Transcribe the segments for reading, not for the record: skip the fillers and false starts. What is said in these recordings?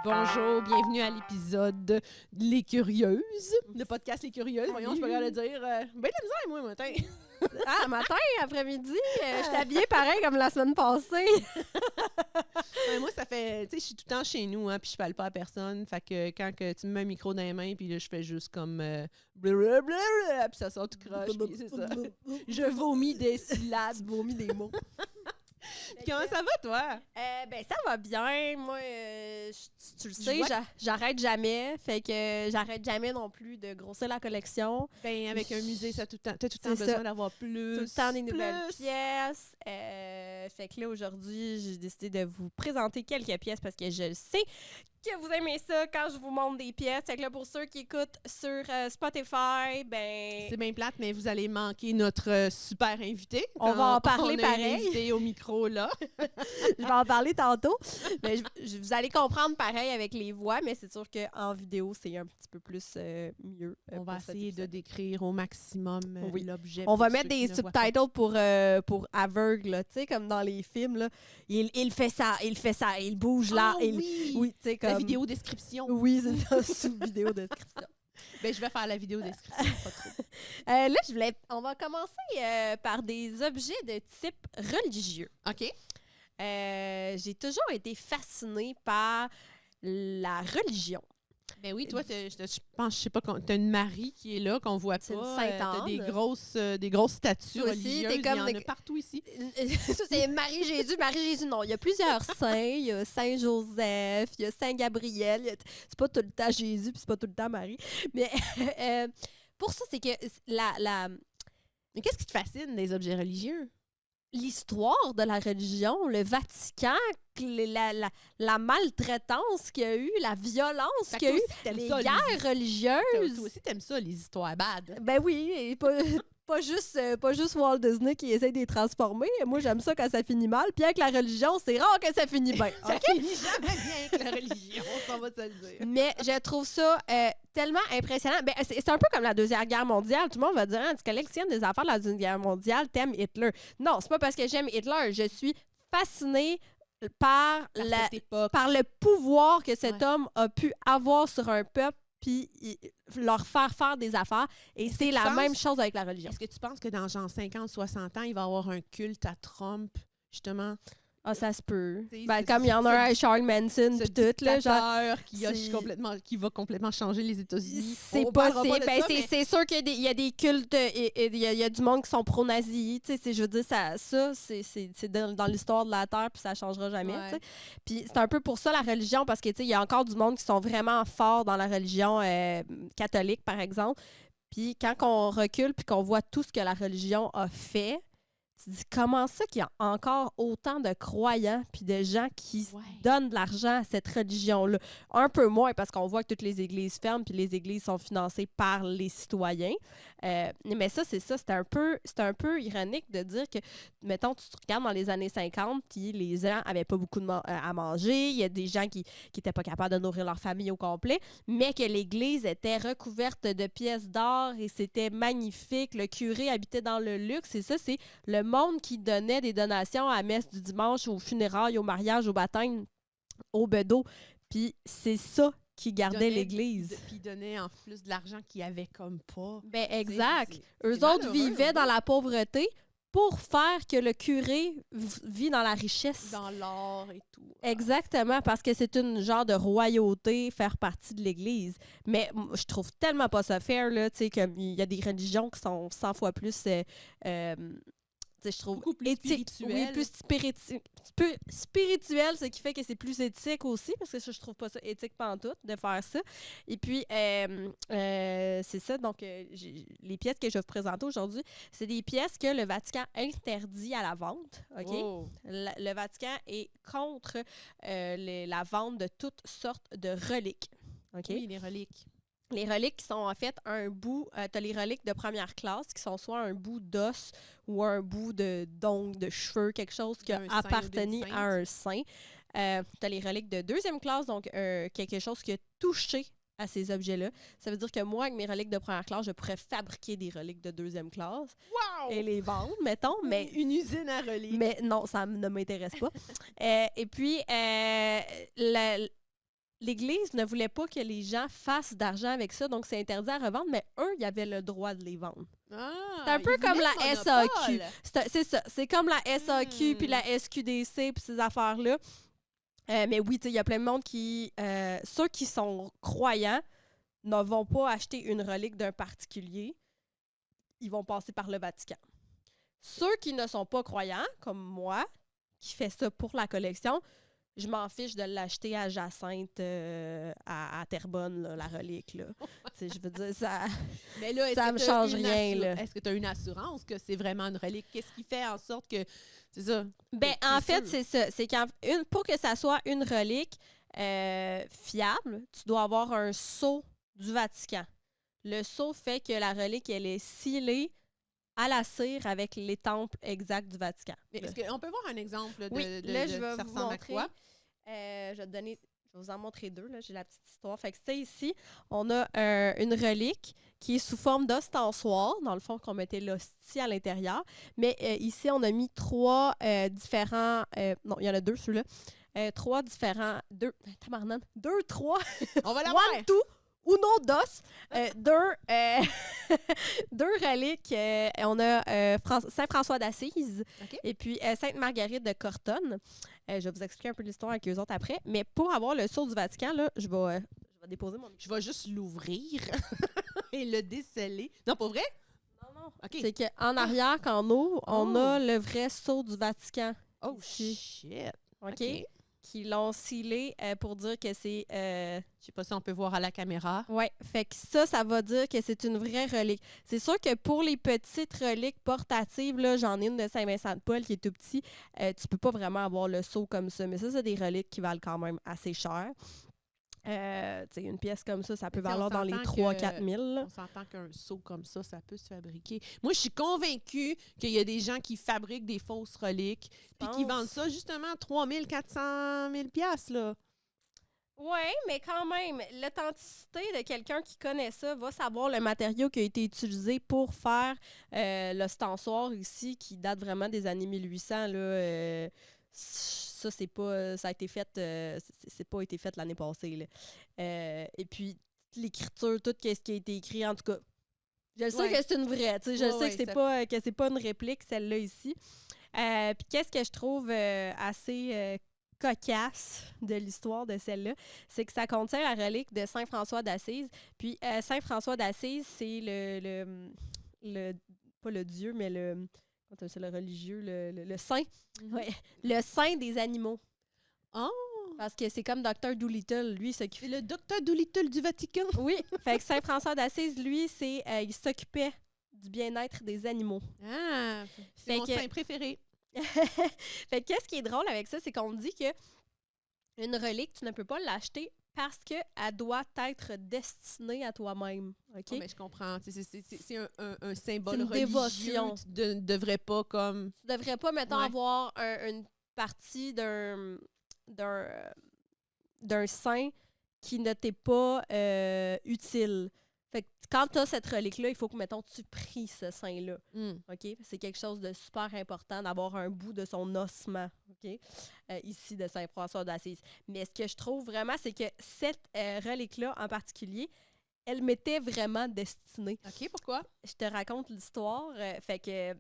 Bonjour, bienvenue à l'épisode Les Curieuses, le podcast Les Curieuses. Voyons, je peux pas le dire. Ben de la misère, moi, matin. Ah, matin, après-midi, je suis habillée pareil comme la semaine passée. Moi, ça fait... Tu sais, je suis tout le temps chez nous, hein, puis je parle pas à personne. Fait que quand que tu me mets un micro dans les mains, puis là, je fais juste comme... blablabla, puis ça sort tout croche, puis c'est ça. Je vomis des syllabes. Tu vomis des mots. Puis comment ça va, toi? Ben, ça va bien. Moi, tu le sais, j'arrête jamais. Fait que j'arrête jamais non plus de grossir la collection. Ben, avec un musée, t'as tout le temps besoin d'avoir plus. Tout le temps des nouvelles pièces. Fait que là, aujourd'hui, j'ai décidé de vous présenter quelques pièces parce que je le sais que vous aimez ça quand je vous montre des pièces. Fait que là, pour ceux qui écoutent sur Spotify, ben... C'est bien plate, mais vous allez manquer notre super invité. On va en parler on a pareil. Un invité au micro, là. Je vais en parler tantôt. Mais vous allez comprendre pareil avec les voix, mais c'est sûr qu'en vidéo, c'est un petit peu plus mieux. On va essayer de décrire au maximum l'objet. On va mettre des subtitles pour aveugles, tu sais, comme dans les films. Là. Il fait ça, il bouge là. Oui, tu sais, comme... La vidéo description. Oui, c'est ça, sous vidéo description. Ben, je vais faire la vidéo description, pas trop. Là, on va commencer par des objets de type religieux. OK. J'ai toujours été fascinée par la religion. Ben oui, toi, je pense, je sais pas, t'as une Marie qui est là, qu'on voit pas. C'est une Sainte-Anne. T'as des grosses statues religieuses. Il y en a partout ici. Ça, c'est Marie-Jésus. Marie-Jésus, non. Il y a plusieurs saints. Il y a Saint-Joseph, il y a Saint-Gabriel. C'est pas tout le temps Jésus, puis c'est pas tout le temps Marie. Mais pour ça, c'est que Mais qu'est-ce qui te fascine des objets religieux? L'histoire de la religion, le Vatican, la maltraitance qu'il y a eu, la violence qu'il y a eu, les guerres religieuses. Toi aussi, t'aimes ça, les histoires bad. Ben oui, et pas juste Walt Disney qui essaie de les transformer. Moi, j'aime ça quand ça finit mal. Puis avec la religion, c'est rare que ça finit bien. Ça finit jamais bien avec la religion, on va te le dire. Mais je trouve ça tellement impressionnant. Ben, c'est un peu comme la Deuxième Guerre mondiale. Tout le monde va dire, tu collectionnes des affaires de la Deuxième Guerre mondiale, t'aimes Hitler. Non, c'est pas parce que j'aime Hitler. Je suis fascinée par le pouvoir que cet homme a pu avoir sur un peuple puis leur faire des affaires. Et c'est la même chose avec la religion. Est-ce que tu penses que dans genre 50, 60 ans, il va y avoir un culte à Trump, justement? Ah, ça se peut. Ben, comme il y en a un à Charles Manson, puis tout, là, genre... qui va complètement changer les États-Unis. C'est possible. C'est sûr qu'il y a des cultes, il y a du monde qui sont pro-nazis, tu sais, je veux dire, ça c'est dans l'histoire de la Terre, puis ça changera jamais, tu sais. Puis c'est un peu pour ça, la religion, parce que, tu sais, il y a encore du monde qui sont vraiment forts dans la religion catholique, par exemple. Puis quand on recule, puis qu'on voit tout ce que la religion a fait, tu te dis, comment ça qu'il y a encore autant de croyants puis de gens qui donnent de l'argent à cette religion-là? Un peu moins parce qu'on voit que toutes les églises ferment puis les églises sont financées par les citoyens. Mais ça, c'est un peu ironique de dire que, mettons, tu te regardes dans les années 50 puis les gens n'avaient pas beaucoup à manger. Il y a des gens qui n'étaient pas capables de nourrir leur famille au complet, mais que l'église était recouverte de pièces d'or et c'était magnifique. Le curé habitait dans le luxe et ça, c'est le monde qui donnait des donations à la messe du dimanche, aux funérailles, au mariage, au baptême, au bedeau. Puis c'est ça qui gardait l'Église. Puis ils donnaient en plus de l'argent qu'ils avaient comme pas. Ben exact. Eux autres vivaient dans la pauvreté pour faire que le curé vit dans la richesse. Dans l'or et tout. Exactement, parce que c'est une genre de royauté, faire partie de l'Église. Mais je trouve tellement pas ça fair, là, tu sais, comme il y a des religions qui sont 100 fois plus... je trouve beaucoup plus éthique, spirituel. Oui, plus spirituel, ce qui fait que c'est plus éthique aussi, parce que je trouve pas ça éthique pantoute de faire ça. Et puis, c'est ça, donc les pièces que je vais vous présenter aujourd'hui, c'est des pièces que le Vatican interdit à la vente, OK? Oh. Le Vatican est contre la vente de toutes sortes de reliques, OK? Oui, les reliques. Les reliques qui sont en fait un bout, t'as les reliques de première classe qui sont soit un bout d'os ou un bout d'ongles, de cheveux, quelque chose qui a appartenu à un saint. T'as les reliques de deuxième classe, donc quelque chose qui a touché à ces objets-là. Ça veut dire que moi, avec mes reliques de première classe, je pourrais fabriquer des reliques de deuxième classe et les vendre, mettons. Mais une usine à reliques. Mais non, ça ne m'intéresse pas. Et puis, l'Église ne voulait pas que les gens fassent d'argent avec ça, donc c'est interdit à revendre, mais eux, ils avaient le droit de les vendre. C'est un peu comme la SAQ. C'est ça. C'est comme la SAQ, puis la SQDC, puis ces affaires-là. Mais oui, il y a plein de monde qui... ceux qui sont croyants ne vont pas acheter une relique d'un particulier. Ils vont passer par le Vatican. Ceux qui ne sont pas croyants, comme moi, qui fait ça pour la collection, je m'en fiche de l'acheter à Jacinthe, à Terrebonne, là, la relique. Là. Je veux dire, ça me change rien. Est-ce que tu as une assurance que c'est vraiment une relique? Qu'est-ce qui fait en sorte que... C'est ça. Ben, en fait, c'est ça. C'est pour que ça soit une relique fiable, tu dois avoir un sceau du Vatican. Le sceau fait que la relique, elle est scellée à la cire avec l'étampe exacte du Vatican. Est-ce qu'on peut voir un exemple de, oui, là, je vais ça vous ressemble montrer, à quoi? Je vais vous en montrer deux. Là, j'ai la petite histoire. Fait que c'est ici, on a une relique qui est sous forme d'ostensoir, dans le fond, qu'on mettait l'hostie à l'intérieur. Mais ici, on a mis trois différents... non, il y en a deux, ceux-là. Trois différents... Deux, trois. On va la One, two, uno, dos. Deux reliques. On a Saint-François d'Assise et puis Sainte-Marguerite de Cortonne. Je vais vous expliquer un peu l'histoire avec eux autres après. Mais pour avoir le sceau du Vatican, là, je vais déposer mon... Je vais juste l'ouvrir et le déceler. Non, pas vrai? Non. Okay. C'est qu'en arrière, quand on ouvre, on a le vrai sceau du Vatican. Oh, ici. Shit! OK? Qui l'ont scellé pour dire que c'est... Je sais pas si on peut voir à la caméra. Oui, fait que ça va dire que c'est une vraie relique. C'est sûr que pour les petites reliques portatives, là, j'en ai une de Saint-Vincent-de-Paul qui est tout petit, tu peux pas vraiment avoir le sceau comme ça. Mais ça, c'est des reliques qui valent quand même assez cher. Une pièce comme ça peut valoir dans les 3-4 000. On s'entend qu'un seau comme ça peut se fabriquer. Moi, je suis convaincue qu'il y a des gens qui fabriquent des fausses reliques puis qui vendent ça justement à 3 400 000 là. Oui, mais quand même, l'authenticité de quelqu'un qui connaît ça va savoir le matériau qui a été utilisé pour faire l'ostensoir ici, qui date vraiment des années 1800, là. Ça, ça a été fait, c'est pas été fait l'année passée. Là. Et puis, l'écriture, tout ce qui a été écrit, en tout cas, je sais que c'est une vraie. Je sais que c'est pas une réplique, celle-là ici. Puis, qu'est-ce que je trouve assez cocasse de l'histoire de celle-là, c'est que ça contient la relique de Saint François d'Assise. Puis, Saint François d'Assise, c'est le pas le dieu, mais c'est le religieux, le saint. Mm-hmm. Ouais. Le saint des animaux. Oh! Parce que c'est comme Dr. Dolittle, lui, c'est le Dr. Dolittle du Vatican. Oui, fait que Saint François d'Assise, lui, il s'occupait du bien-être des animaux. Ah! C'est mon saint préféré. Fait que qu'est-ce qui est drôle avec ça, c'est qu'on dit que une relique, tu ne peux pas l'acheter parce qu'elle doit être destinée à toi-même. OK? Oh, mais je comprends. C'est un symbole une religieux. Dévotion. Tu ne devrais pas comme... Tu ne devrais pas, mettons, avoir une partie d'un saint qui ne t'est pas utile. Fait que quand tu as cette relique-là, il faut que, mettons, tu pries ce saint-là. OK? C'est quelque chose de super important d'avoir un bout de son ossement, OK? Ici, de Saint-François d'Assise. Mais ce que je trouve vraiment, c'est que cette relique-là, en particulier, elle m'était vraiment destinée. OK, pourquoi? Je te raconte l'histoire. Fait que...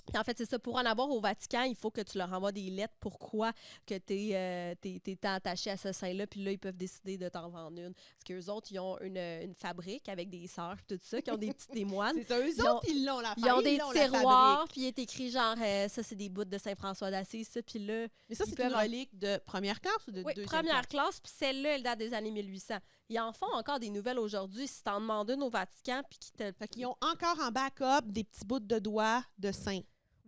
Puis en fait, c'est ça. Pour en avoir au Vatican, il faut que tu leur envoies des lettres. Pourquoi que t'es attaché à ce saint-là. Puis là, ils peuvent décider de t'en vendre une. Parce qu'eux autres, ils ont une fabrique avec des sœurs tout ça, qui ont des petits témoins. C'est ça, eux autres, ils l'ont la Ils ont des tiroirs, puis il est écrit genre, ça, c'est des bouts de Saint-François d'Assise, ça. Puis là... Mais ça, c'est une relique de première classe ou de deuxième classe? Première classe, puis celle-là, elle date des années 1800. Ils en font encore des nouvelles aujourd'hui si t'en demandes une au Vatican, puis Fait qu'ils ont encore en backup des petits bouts de doigts de saints.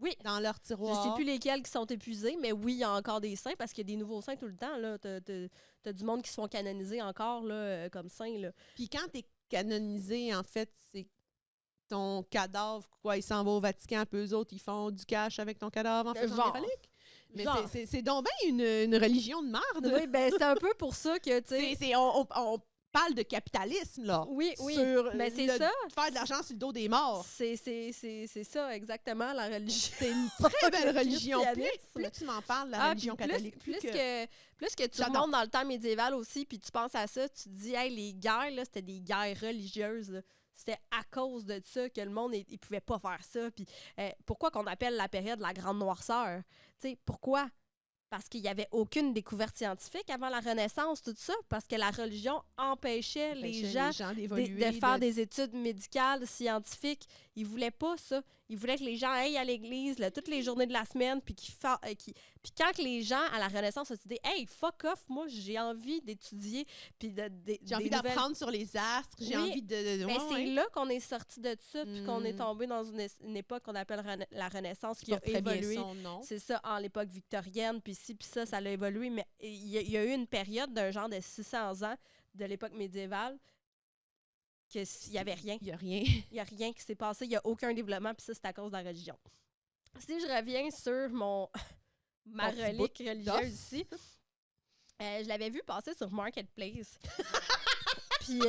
Oui. Dans leur tiroir. Je sais plus lesquels qui sont épuisés, mais oui, il y a encore des saints parce qu'il y a des nouveaux saints tout le temps. T'as du monde qui se font canoniser encore là, comme saints. Là. Puis quand t'es canonisé, en fait, c'est ton cadavre, quoi, il s'en va au Vatican, puis eux autres, ils font du cash avec ton cadavre en faisant des reliques. Mais c'est donc bien une religion de marde. Oui, ben c'est un peu pour ça que, tu sais... parle de capitalisme, là. Oui. Sur Mais c'est ça. Faire de l'argent sur le dos des morts. C'est ça, exactement, la religion. C'est une très belle religion. Plus tu m'en parles, la religion catholique. Plus que tu remontes dans le temps médiéval aussi, puis tu penses à ça, tu te dis, hey, les guerres, là, c'était des guerres religieuses, là. C'était à cause de ça que le monde ne pouvait pas faire ça. Puis pourquoi qu'on appelle la période la Grande Noirceur? Tu sais, pourquoi? Parce qu'il n'y avait aucune découverte scientifique avant la Renaissance, tout ça, parce que la religion empêchait les gens de faire des études médicales, scientifiques. Ils ne voulaient pas ça. Ils voulaient que les gens aillent à l'église là, toutes les journées de la semaine, puis puis quand les gens, à la Renaissance, ont dit « Hey, fuck off, moi, j'ai envie d'étudier, puis j'ai envie d'apprendre sur les astres, j'ai envie de... » Mais c'est là qu'on est sorti de ça, puis qu'on est tombé dans une époque qu'on appelle la Renaissance, qui a évolué. C'est ça, en l'époque victorienne, puis ci, puis ça l'a évolué. Mais il y a eu une période d'un genre de 600 ans de l'époque médiévale qu'il n'y avait rien. Il n'y a rien. Il n'y a rien qui s'est passé, il n'y a aucun développement, puis ça, c'est à cause de la religion. Si je reviens sur ma relique religieuse ici, je l'avais vu passer sur Marketplace. Puis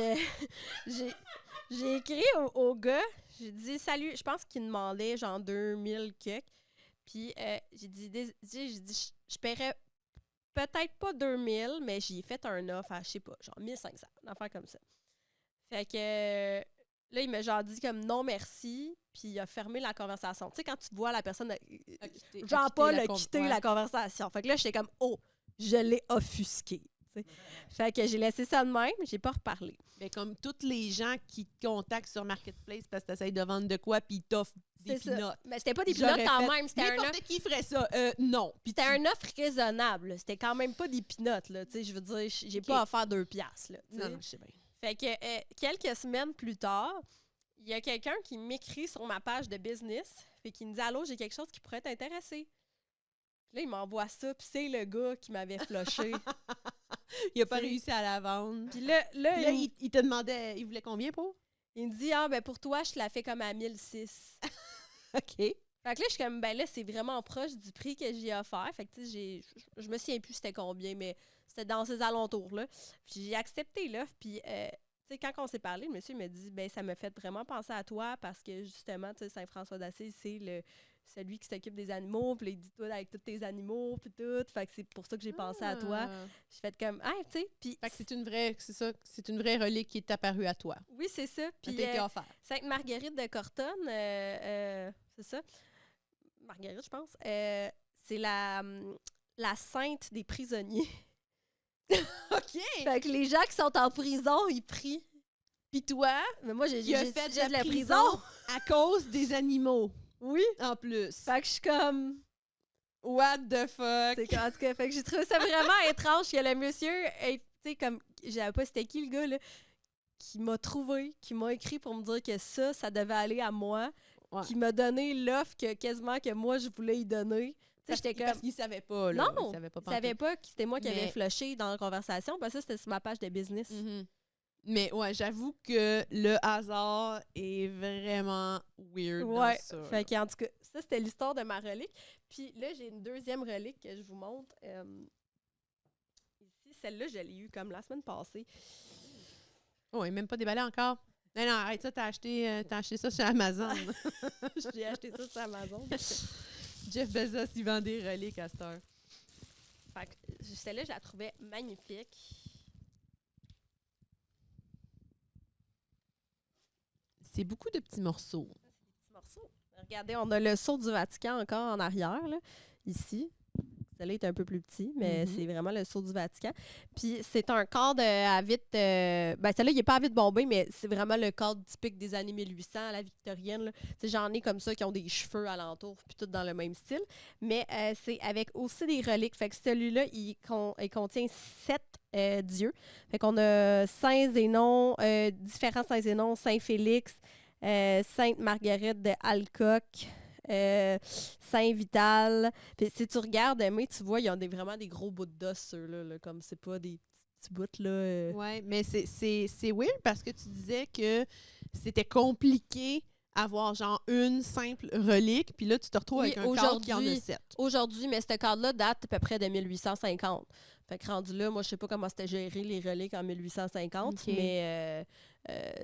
j'ai écrit au gars, j'ai dit « Salut », je pense qu'il demandait genre 2000 kek. Puis j'ai dit je paierais peut-être pas 2000, mais j'ai fait un offre à, je sais pas, genre 1500, une affaire comme ça. Fait que là, il m'a genre dit comme non merci, puis il a fermé la conversation. Tu sais, quand tu vois la personne, Jean-Paul a quitté la conversation. Fait que là, j'étais comme oh, je l'ai offusqué. T'sais. Fait que j'ai laissé ça de même, j'ai pas reparlé. Mais comme tous les gens qui te contactent sur Marketplace parce que tu essaies de vendre de quoi puis ils t'offrent des pinottes. Mais c'était pas des pinottes quand même. N'importe qui ferait ça. Non. C'était un offre raisonnable. Là. C'était quand même pas des pinottes. Là. Je veux dire, j'ai pas offert 2 piastres. Là, non, je sais bien. Fait que quelques semaines plus tard, il y a quelqu'un qui m'écrit sur ma page de business. Fait qu'il me dit « Allô, j'ai quelque chose qui pourrait t'intéresser. » Là, il m'envoie ça, puis c'est le gars qui m'avait flushé. Il a pas réussi à la vendre. Puis là il te demandait, il voulait combien pour? Il me dit « Ah, ben pour toi, je te la fais comme à 1006. » OK. Fait que là, je suis comme, ben là, c'est vraiment proche du prix que j'ai offert. Fait que, tu sais, je me souviens plus c'était combien, mais c'était dans ces alentours-là. Puis j'ai accepté l'offre, puis, tu sais, quand on s'est parlé, le monsieur me dit, ben ça m'a fait vraiment penser à toi parce que, justement, tu sais, Saint-François d'Assise, c'est celui qui s'occupe des animaux, puis il dit tout avec tous tes animaux, puis tout. Fait que c'est pour ça que j'ai pensé à toi. J'ai fait comme, ah, tu sais. Puis fait que c'est une vraie relique qui est apparue à toi. Oui, c'est ça. Puis Sainte-Marguerite de Corton, c'est ça. Marguerite, je pense. C'est la sainte des prisonniers. OK! Fait que les gens qui sont en prison, ils prient. Puis toi, mais moi, j'ai fait de la prison à cause des animaux. Oui. En plus. Fait que je suis comme... What the fuck? C'est en tout cas, fait que j'ai trouvé ça vraiment étrange que le monsieur, tu sais, comme, je savais pas c'était qui le gars, là, qui m'a trouvé, qui m'a écrit pour me dire que ça devait aller à moi, qui m'a donné l'offre que moi, je voulais y donner. Parce qu'il savait pas, là. Non, il savait pas que c'était moi qui avais flushé dans la conversation, parce que ça, c'était sur ma page de business. Mm-hmm. Mais ouais, j'avoue que le hasard est vraiment weird dans ça. Fait qu'en tout cas, ça, c'était l'histoire de ma relique. Puis là, j'ai une deuxième relique que je vous montre. Ici, celle-là, je l'ai eue comme la semaine passée. Oh, elle n'est même pas déballée encore. Non, arrête ça, t'as acheté ça sur Amazon. J'ai acheté ça sur Amazon. Jeff Bezos, il vend des reliques à cette heure. Fait que celle-là, je la trouvais magnifique. C'est beaucoup de petits morceaux. Des petits morceaux. Regardez, on a le sceau du Vatican encore en arrière, là, ici. Celui-là est un peu plus petit, mais c'est vraiment le sceau du Vatican. Puis c'est un cadre à vitre... celui-là, il n'est pas à vitre bombée, mais c'est vraiment le cadre typique des années 1800 à la victorienne. J'en ai comme ça qui ont des cheveux alentour, puis tout dans le même style. Mais c'est avec aussi des reliques. Fait que celui-là, il contient 7 dieux. Fait qu'on a Saint Zénon, différents Saint Zénon, Saint Félix, Sainte Marguerite de Alcock, Saint-Vital. Puis si tu regardes, mais tu vois, ils ont vraiment des gros bouts d'os, ceux-là. Comme c'est pas des petits bouts, là. Ouais, mais c'est weird parce que tu disais que c'était compliqué avoir genre une simple relique, puis là, tu te retrouves avec un cadre qui en a 7. Aujourd'hui, mais ce cadre-là date à peu près de 1850. Fait que rendu là, moi, je sais pas comment c'était géré les reliques en 1850, mais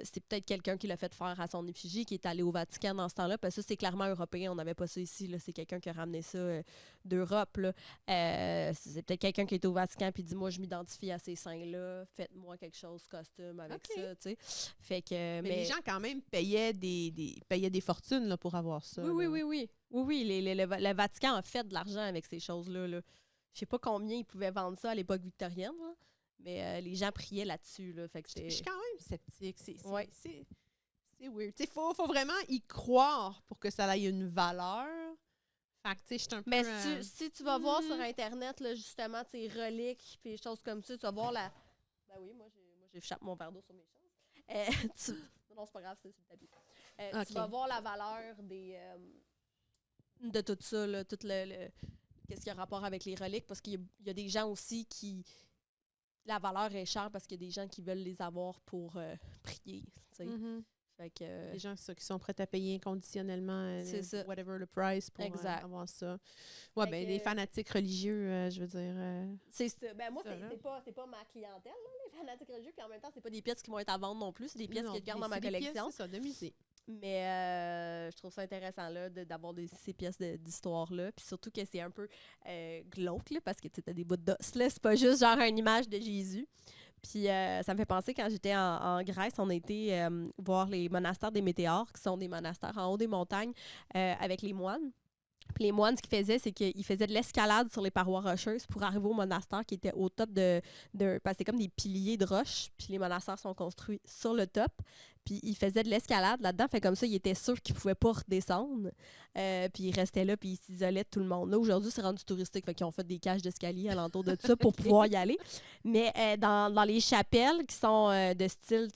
c'est peut-être quelqu'un qui l'a fait faire à son effigie, qui est allé au Vatican dans ce temps-là, parce que ça, c'est clairement européen, on n'avait pas ça ici, là. C'est quelqu'un qui a ramené ça d'Europe, là. C'est peut-être quelqu'un qui est au Vatican puis dit, moi, je m'identifie à ces saints-là, faites-moi quelque chose costume avec ça, tu sais. Fait que... Mais les gens, quand même, payaient des fortunes là, pour avoir ça. Oui. Le Vatican a fait de l'argent avec ces choses-là, là. Je sais pas combien ils pouvaient vendre ça à l'époque victorienne, là, mais les gens priaient là-dessus. Là, fait que je suis quand même sceptique. C'est weird. Il faut vraiment y croire pour que ça ait une valeur. Fait que, je suis un peu... Mais si tu vas voir sur Internet, là, justement, tes reliques et des choses comme ça, tu vas voir la... Ben oui, moi j'échappe mon verre d'eau sur mes choses. Non, c'est pas grave, c'est sur le tapis. Tu vas voir la valeur de tout ça, là, tout le qu'est-ce qui a rapport avec les reliques, parce qu'il y a des gens aussi qui... La valeur est chère parce qu'il y a des gens qui veulent les avoir pour prier, tu sais. Fait que... Les gens qui sont prêts à payer inconditionnellement whatever the price pour avoir ça. Ouais, ben les fanatiques religieux, je veux dire... c'est ça. Ben moi, c'est pas ma clientèle, là, les fanatiques religieux, puis en même temps, c'est pas des pièces qui vont être à vendre non plus, c'est des pièces que je garde dans ma collection. C'est ça, de musée. Mais je trouve ça intéressant là, d'avoir ces pièces d'histoire-là. Puis surtout que c'est un peu glauque, là, parce que tu as des bouts d'os. Là, c'est pas juste genre une image de Jésus. Puis ça me fait penser, quand j'étais en Grèce, on a été voir les monastères des météores, qui sont des monastères en haut des montagnes, avec les moines. Puis les moines, ce qu'ils faisaient, c'est qu'ils faisaient de l'escalade sur les parois rocheuses pour arriver au monastère qui était au top parce que c'est comme des piliers de roches. Puis les monastères sont construits sur le top. Puis ils faisaient de l'escalade là-dedans. Fait comme ça, ils étaient sûrs qu'ils ne pouvaient pas redescendre. Puis ils restaient là, puis ils s'isolaient de tout le monde. Là, aujourd'hui, c'est rendu touristique. Fait qu'ils ont fait des cages d'escalier alentour de ça pour pouvoir y aller. Mais dans les chapelles qui sont de style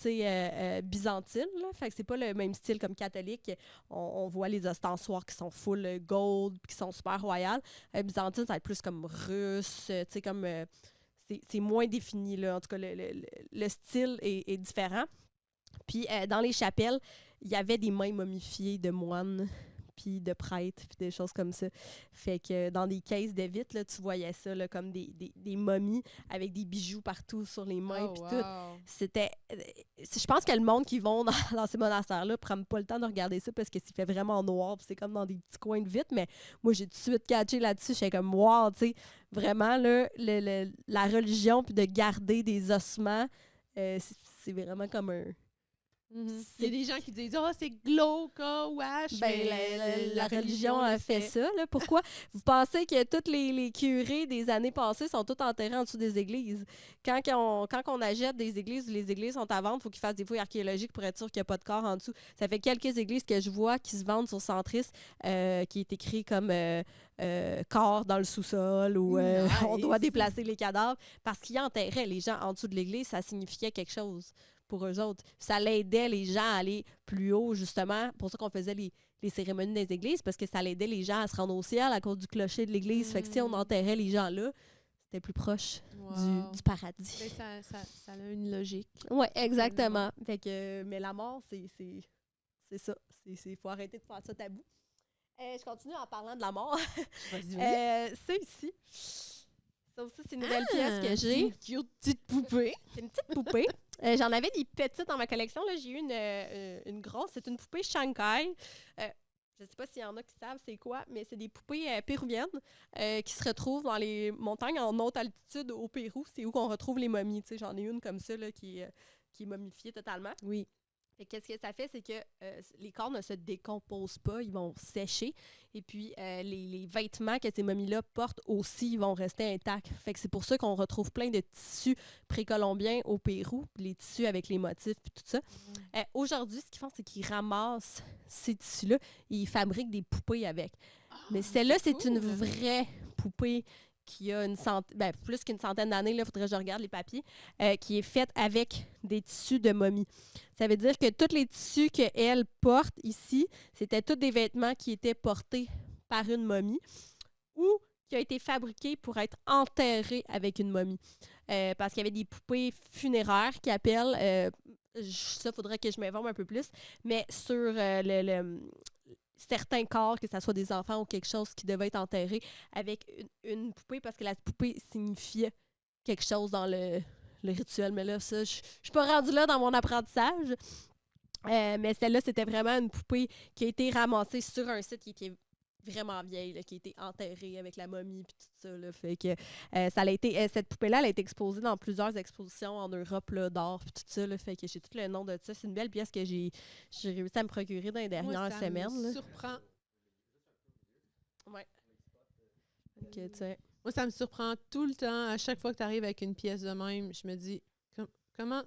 byzantine, là, fait que c'est pas le même style comme catholique. On voit les ostensoirs qui sont full gold, qui sont super royales. Byzantine, ça va être plus comme russe, tu sais, comme... c'est moins défini, là. En tout cas, le style est différent. Puis dans les chapelles, il y avait des mains momifiées de moines, puis de prêtres, puis des choses comme ça. Fait que dans des caisses de vitre, là, tu voyais ça là, comme des momies avec des bijoux partout sur les mains, puis tout. C'était... je pense que le monde qui vont dans ces monastères-là ne prend pas le temps de regarder ça parce que c'est fait vraiment noir, puis c'est comme dans des petits coins de vitre, mais moi, j'ai tout de suite catché là-dessus. J'étais comme, wow, tu sais, vraiment, là, la religion, puis de garder des ossements, c'est vraiment comme un... Il y a des gens qui disent « Ah, c'est glauque, wesh! » Ben, la religion a fait ça. Là. Pourquoi? Vous pensez que tous les curés des années passées sont tous enterrés en dessous des églises? Quand on achète des églises où les églises sont à vendre, il faut qu'ils fassent des fouilles archéologiques pour être sûr qu'il n'y a pas de corps en dessous. Ça fait quelques églises que je vois qui se vendent sur Centris, qui est écrit comme corps dans le sous-sol ou on doit déplacer les cadavres. Parce qu'ils enterraient les gens en dessous de l'église, ça signifiait quelque chose pour eux autres. Ça l'aidait les gens à aller plus haut, justement. Pour ça qu'on faisait les cérémonies des églises, parce que ça l'aidait les gens à se rendre au ciel à cause du clocher de l'église. Fait que si on enterrait les gens là, c'était plus proche du paradis. Mais ça a une logique. Oui, exactement. Fait que, mais la mort, c'est ça. Il faut arrêter de faire ça tabou. Je continue en parlant de la mort. Vas-y. C'est ici. Ça aussi, c'est une nouvelle pièce que j'ai. C'est une petite poupée. C'est une petite poupée. J'en avais des petites dans ma collection. Là, j'ai eu une grosse. C'est une poupée Shanghai. Je ne sais pas s'il y en a qui savent c'est quoi, mais c'est des poupées péruviennes qui se retrouvent dans les montagnes en haute altitude au Pérou. C'est où qu'on retrouve les momies. Tu sais, j'en ai une comme ça là, qui est momifiée totalement. Oui. Et qu'est-ce que ça fait, c'est que les corps ne se décomposent pas, ils vont sécher. Et puis, les vêtements que ces momies-là portent aussi, ils vont rester intacts. Fait que c'est pour ça qu'on retrouve plein de tissus précolombiens au Pérou, les tissus avec les motifs et tout ça. Aujourd'hui, ce qu'ils font, c'est qu'ils ramassent ces tissus-là et ils fabriquent des poupées avec. Mais celle-là, c'est une vraie poupée qui a plus qu'une centaine d'années, il faudrait que je regarde les papiers, qui est faite avec des tissus de momie. Ça veut dire que tous les tissus qu'elle porte ici, c'était tous des vêtements qui étaient portés par une momie ou qui ont été fabriqués pour être enterrés avec une momie. Parce qu'il y avait des poupées funéraires qui appellent Ça, faudrait que je m'informe un peu plus. Mais sur certains corps, que ce soit des enfants ou quelque chose qui devait être enterré avec une poupée, parce que la poupée signifiait quelque chose dans le rituel. Mais là, ça, je suis pas rendue là dans mon apprentissage. Mais celle-là, c'était vraiment une poupée qui a été ramassée sur un site qui était vraiment vieille, là, qui a été enterrée avec la momie puis tout ça. Là, fait que ça a été, cette poupée-là, elle a été exposée dans plusieurs expositions en Europe là, d'art puis tout ça. Là, fait que j'ai tout le nom de ça. C'est une belle pièce que j'ai réussi à me procurer dans les dernières semaines. Ça me surprend. Ouais. Ok, tiens. Moi, ça me surprend tout le temps. À chaque fois que tu arrives avec une pièce de même, je me dis, comment...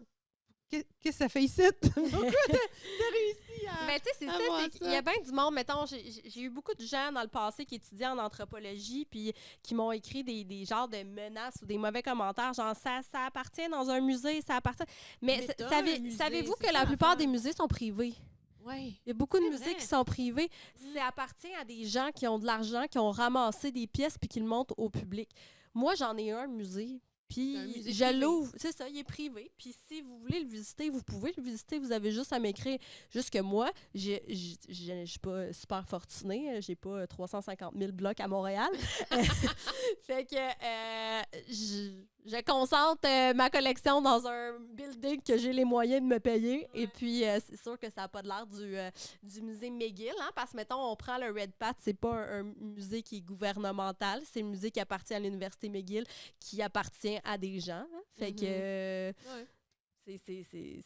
Qu'est-ce que ça fait ici? Pourquoi t'as réussi à... Mais tu sais, c'est ça, c'est qu'il y a bien du monde. Mettons, j'ai eu beaucoup de gens dans le passé qui étudiaient en anthropologie puis qui m'ont écrit des genres de menaces ou des mauvais commentaires, genre ça appartient dans un musée, ça appartient... Mais savez-vous que la plupart des musées sont privés? Oui. Il y a beaucoup de musées qui sont privés. Ça appartient à des gens qui ont de l'argent, qui ont ramassé des pièces puis qui le montrent au public. Moi, j'en ai un musée. Puis je l'ouvre, c'est ça, il est privé. Puis si vous voulez le visiter, vous pouvez le visiter. Vous avez juste à m'écrire. Juste que moi, je suis pas super fortunée. J'ai pas 350 000 blocs à Montréal. Fait que je concentre ma collection dans un building que j'ai les moyens de me payer. Et puis, c'est sûr que ça n'a pas de l'air du musée McGill. Hein, parce que, mettons, on prend le Red Pat, c'est pas un musée qui est gouvernemental. C'est un musée qui appartient à l'Université McGill, qui appartient à des gens. Hein. Fait que...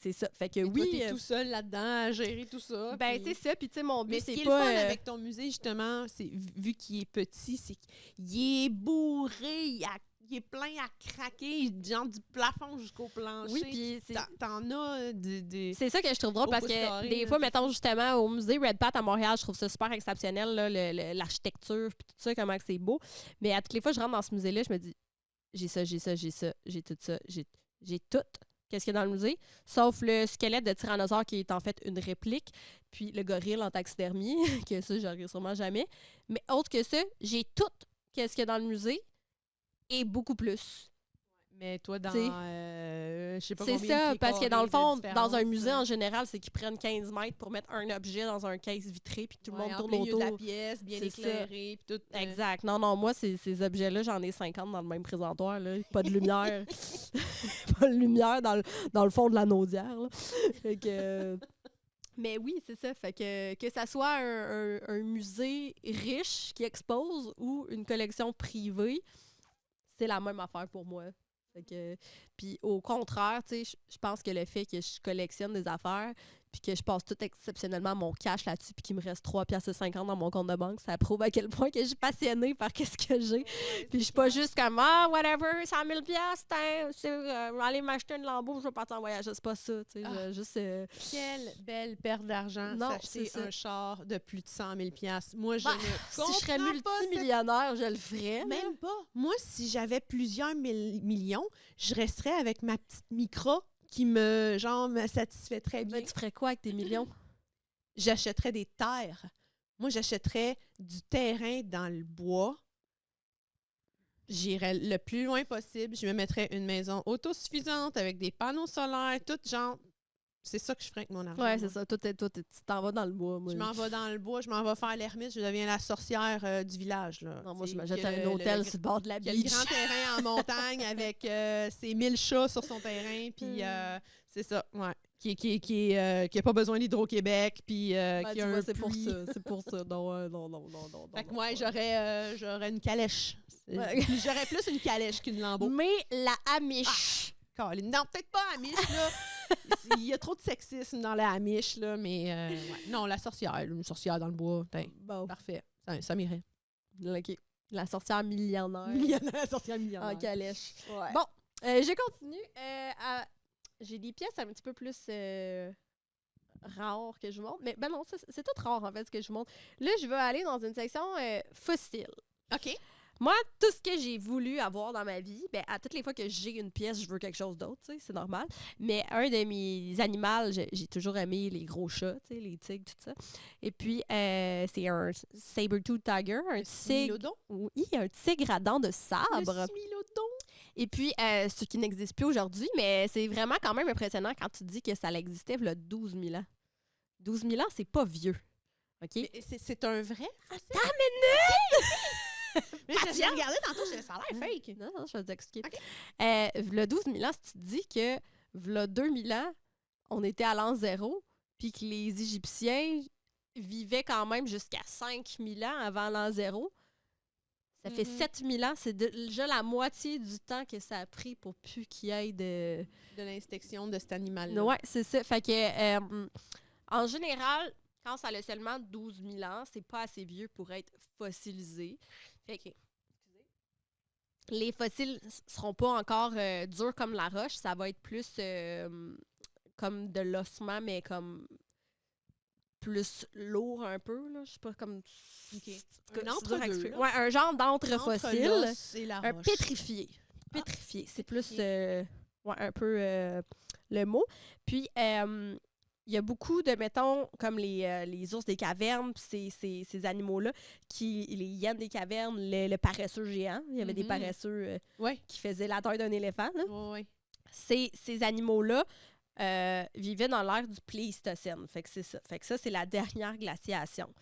C'est ça. Fait que oui. Toi, t'es tout seul là-dedans à gérer tout ça. Ben, c'est ça. Puis, tu sais, mon but, c'est pas. Ce qui est le fun avec ton musée, justement, c'est vu qu'il est petit, c'est qu'il est bourré, il est plein à craquer, genre du plafond jusqu'au plancher. Oui, puis t'en as des. C'est ça que je trouve drôle parce que des fois, mettons, justement, au musée Red Pat à Montréal, je trouve ça super exceptionnel, là, l'architecture, puis tout ça, comment c'est beau. Mais à toutes les fois, je rentre dans ce musée-là, je me dis, j'ai ça, j'ai tout ça, j'ai tout. Qu'est-ce qu'il y a dans le musée? Sauf le squelette de tyrannosaure qui est en fait une réplique, puis le gorille en taxidermie, que ça, j'aurais sûrement jamais. Mais autre que ça, j'ai tout qu'est-ce qu'il y a dans le musée et beaucoup plus. Mais toi, je sais pas combien de c'est ça, parce que dans le fond, dans un musée, hein. en général, c'est qu'ils prennent 15 mètres pour mettre un objet dans un case vitré, puis tout le monde tourne autour. autour. De la pièce, bien éclairé, puis tout. Exact. Non, moi, ces objets-là, j'en ai 50 dans le même présentoir, là. Pas de lumière. Pas de lumière dans le fond de la naudière, là. Fait que... Mais oui, c'est ça. Fait que ça soit un musée riche qui expose ou une collection privée, c'est la même affaire pour moi. Fait que, puis au contraire, tu sais, je pense que le fait que je collectionne des affaires puis que je passe tout exceptionnellement mon cash là-dessus puis qu'il me reste 3,50 $ dans mon compte de banque, ça prouve à quel point que je suis passionnée par qu'est-ce que j'ai. Puis je suis pas juste comme « Ah, whatever, 100 000 $, aller m'acheter une Lambo, je vais partir en voyage. » C'est pas ça, tu sais. Juste... Quelle belle perte d'argent s'acheter un char de plus de 100 000 $. Moi, je ne si je serais multimillionnaire, je le ferais. Même pas. Moi, si j'avais plusieurs millions, je resterais avec ma petite micro qui me satisfait très bien. Mais tu ferais quoi avec tes millions? J'achèterais des terres. Moi, j'achèterais du terrain dans le bois. J'irais le plus loin possible. Je me mettrais une maison autosuffisante avec des panneaux solaires, tout genre. C'est ça que je ferais avec mon argent. Ouais, c'est ça. Toi, tu t'en vas dans le bois. Moi. Je m'en vais dans le bois, je m'en vais faire l'ermite, je deviens la sorcière du village. Là. Non, moi, je m'achète un hôtel sur le bord de la beach. Il y a le grand terrain en montagne avec ses 1000 chats sur son terrain, puis c'est ça, ouais. Qui a pas besoin d'Hydro-Québec, puis qui a un c'est pour ça, c'est pour ça. Non. Fait que moi, j'aurais une calèche. J'aurais plus une calèche qu'une Lambo. Mais la Amish. Non, peut-être pas Amish, là. Il y a trop de sexisme dans la Amish, là, mais ouais. Non, la sorcière, une sorcière dans le bois. Bon. Parfait. Ça m'irait. OK. La sorcière millionnaire. La sorcière millionnaire. En calèche. Ouais. Bon, je continue. J'ai des pièces un petit peu plus rares que je vous montre. Mais ben non, c'est tout rare, en fait, ce que je vous montre. Là, je vais aller dans une section fossile. OK. Moi, tout ce que j'ai voulu avoir dans ma vie, ben, à toutes les fois que j'ai une pièce, je veux quelque chose d'autre, tu sais, c'est normal. Mais un de mes animaux, j'ai toujours aimé les gros chats, tu sais, les tigres, tout ça. Et puis, c'est un saber-tooth tiger, un tigre. Smilodon? Oui, un tigre à dents de sabre. Le Smilodon? Et puis, ce qui n'existe plus aujourd'hui, mais c'est vraiment quand même impressionnant quand tu dis que ça existait il y a 12 000 ans. 12 000 ans, c'est pas vieux. OK? C'est un vrai? Attends une minute! Mais j'ai regardé tantôt, ça a l'air fake. Non, je vais t'expliquer. Okay. Le 12 000 ans, si tu te dis que le 2000 ans, on était à l'an zéro, puis que les Égyptiens vivaient quand même jusqu'à 5000 ans avant l'an zéro, ça fait 7000 ans. C'est déjà la moitié du temps que ça a pris pour plus qu'il y ait de l'inspection de cet animal-là. Ouais, c'est ça. Fait que, en général, quand ça a seulement 12 000 ans, c'est pas assez vieux pour être fossilisé. Fait que, les fossiles seront pas encore durs comme la roche. Ça va être plus comme de l'ossement, mais comme plus lourd un peu. Là. Je sais pas, comme... Okay. Un entre-deux. Ouais, un genre d'entre-fossile. Un roche. Pétrifié. Pétrifié. C'est plus un peu le mot. Puis, il y a beaucoup de, mettons, comme les ours des cavernes, puis ces animaux-là, les hyènes des cavernes, le paresseux géant. Il y avait des paresseux qui faisaient la taille d'un éléphant. Là. Ces animaux-là vivaient dans l'ère du Pléistocène. Fait que c'est ça. Fait que ça, c'est la dernière glaciation.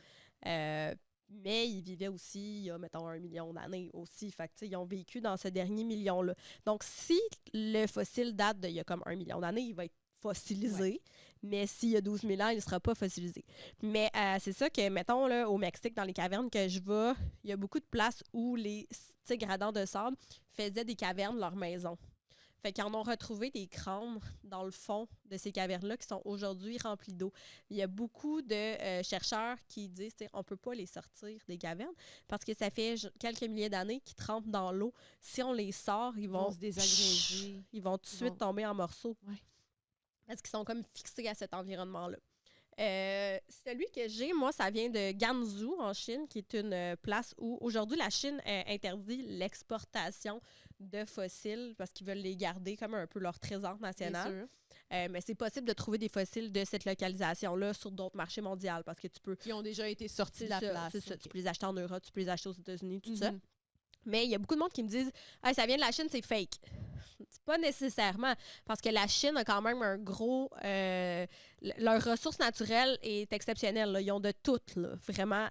Mais ils vivaient aussi, il y a, mettons, 1 million d'années aussi. Fait que, ils ont vécu dans ce dernier million-là. Donc, si le fossile date d'il y a comme 1 million d'années, il va être fossilisé. Ouais. Mais s'il y a 12 000 ans, il ne sera pas fossilisé. Mais c'est ça que, mettons, là, au Mexique, dans les cavernes que je vais, il y a beaucoup de places où les gradins de sable faisaient des cavernes leur maison. Fait qu'ils en ont retrouvé des crânes dans le fond de ces cavernes-là qui sont aujourd'hui remplies d'eau. Il y a beaucoup de chercheurs qui disent qu'on ne peut pas les sortir des cavernes parce que ça fait quelques milliers d'années qu'ils trempent dans l'eau. Si on les sort, ils vont se désagréger. Ils vont tout de suite tomber en morceaux. Ouais. Parce qu'ils sont comme fixés à cet environnement-là. Celui que j'ai, moi, ça vient de Ganzhou, en Chine, qui est une place où, aujourd'hui, la Chine interdit l'exportation de fossiles parce qu'ils veulent les garder comme un peu leur trésor national. Mais c'est possible de trouver des fossiles de cette localisation-là sur d'autres marchés mondiaux parce que tu peux... Qui ont déjà été sortis de la place. C'est ça. Tu peux les acheter en Europe, tu peux les acheter aux États-Unis, tout ça. Mais il y a beaucoup de monde qui me disent « Hey, ça vient de la Chine, c'est fake ». C'est pas nécessairement, parce que la Chine a quand même un gros... leur ressource naturelle est exceptionnelle. Là. Ils ont de tout, là, vraiment.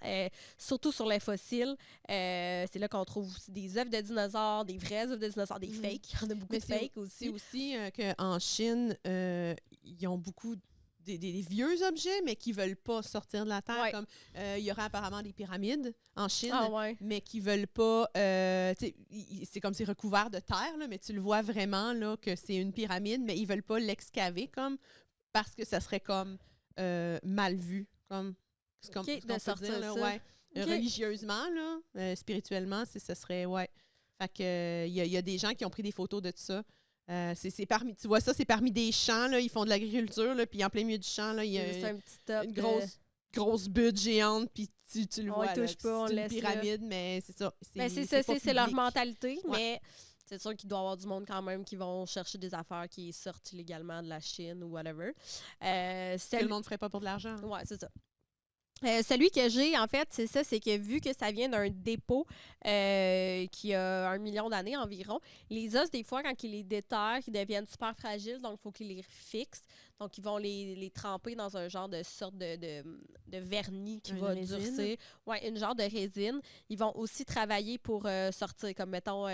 Surtout sur les fossiles. C'est là qu'on trouve aussi des œufs de dinosaures, des vrais œufs de dinosaures, des fakes. Il y en a beaucoup de fakes aussi. C'est aussi qu'en Chine, ils ont beaucoup... Des vieux objets, mais qui ne veulent pas sortir de la Terre. Ouais. Comme il y aurait apparemment des pyramides en Chine, mais qui ne veulent pas... c'est comme c'est recouvert de terre, là, mais tu le vois vraiment là, que c'est une pyramide, mais ils ne veulent pas l'excaver comme parce que ça serait comme mal vu. C'est comme de sortir dire, là, ça. Religieusement, là, spirituellement, ce serait... Fait que il y a des gens qui ont pris des photos de tout ça. C'est parmi, tu vois ça, c'est parmi des champs, là, ils font de l'agriculture, là, puis en plein milieu du champ, là, il y a une grosse butte géante, puis tu le vois, là, c'est une pyramide, mais c'est ça. C'est leur mentalité, mais c'est sûr qu'il doit y avoir du monde quand même qui vont chercher des affaires qui sortent illégalement de la Chine ou whatever. Que le monde ne ferait pas pour de l'argent. Oui, c'est ça. Celui que j'ai, en fait, c'est ça, c'est que vu que ça vient d'un dépôt qui a 1 million d'années environ, les os, des fois, quand ils les déterrent, ils deviennent super fragiles, donc il faut qu'ils les fixent. Donc, ils vont les tremper dans un genre de sorte de vernis qui va durcir. Oui, une genre de résine. Ils vont aussi travailler pour sortir, comme mettons...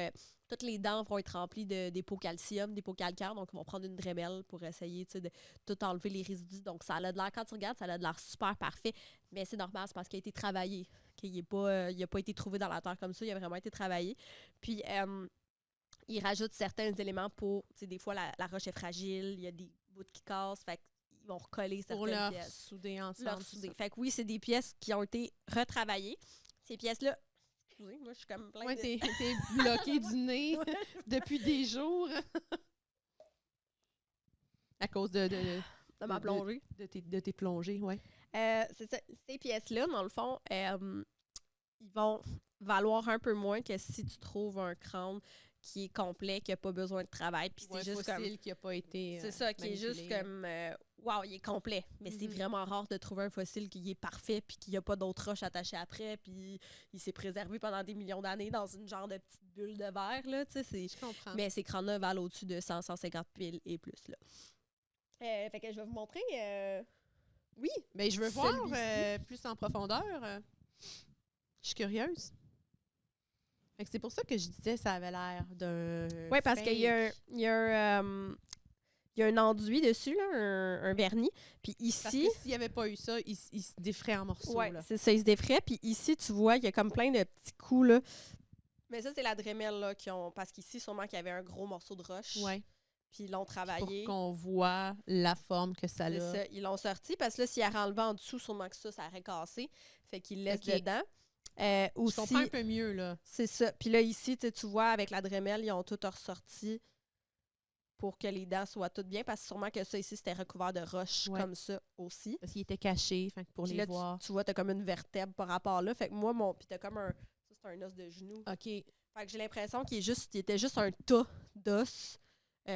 toutes les dents vont être remplies de dépôts calcium, dépôts calcaires, donc ils vont prendre une Dremel pour essayer de tout enlever les résidus. Donc ça a de l'air, quand tu regardes, ça a de l'air super parfait, mais c'est normal, c'est parce qu'il a été travaillé, qu'il n'a pas été trouvé dans la terre comme ça, il a vraiment été travaillé. Puis ils rajoutent certains éléments pour, des fois la roche est fragile, il y a des bouts qui cassent, fait qu'ils vont recoller certaines pièces. Souder ensemble. Fait que oui, c'est des pièces qui ont été retravaillées. Ces pièces-là, moi, je suis comme plein de... t'es bloqué du nez depuis des jours. À cause de ma plongée. De tes plongées, oui. C'est ça. Ces pièces-là, dans le fond, ils vont valoir un peu moins que si tu trouves un crâne qui est complet, qui n'a pas besoin de travail. Puis c'est juste comme... qui n'a pas été c'est ça, qui est juste comme... wow, il est complet. Mais c'est vraiment rare de trouver un fossile qui est parfait puis qu'il n'y a pas d'autres roches attachées après puis il s'est préservé pendant des millions d'années dans une genre de petite bulle de verre, là, tu sais. Je comprends. Mais ces crânes-là valent au-dessus de 100-150 000 et plus, là. Fait que je vais vous montrer... oui, mais je veux voir celui-ci. plus en profondeur. Je suis curieuse. Fait que c'est pour ça que je disais que ça avait l'air d'un Oui, parce fake. qu'il y a un enduit dessus, là, un vernis. Puis Parce ici... que s'il n'y avait pas eu ça, il se défrait en morceaux. Oui, là. c'est ça, il se défrait. Puis ici, tu vois, il y a comme plein de petits coups, là. Mais ça, c'est la Dremel, là, qui ont... Parce qu'ici, sûrement qu'il y avait un gros morceau de roche. Ouais. Puis ils l'ont travaillé. Pour qu'on voit la forme que ça C'est a. ça, ils l'ont sorti. Parce que là, s'il avait enlevé en dessous, sûrement que ça aurait cassé. Fait qu'ils le laissent Ok. dedans. Je Aussi, comprends un peu mieux, là. c'est ça. Puis là, ici, tu vois, avec la Dremel, ils ont tout ressorti pour que les dents soient toutes bien. Parce que sûrement que ça, ici, c'était recouvert de roches comme ça aussi. Parce qu'il était caché, fait que pour Puis les là, voir. tu vois, t'as comme une vertèbre par rapport là. Fait que moi, puis t'as comme un... Ça, c'est un os de genou. OK. Fait que j'ai l'impression qu'il était juste un tas d'os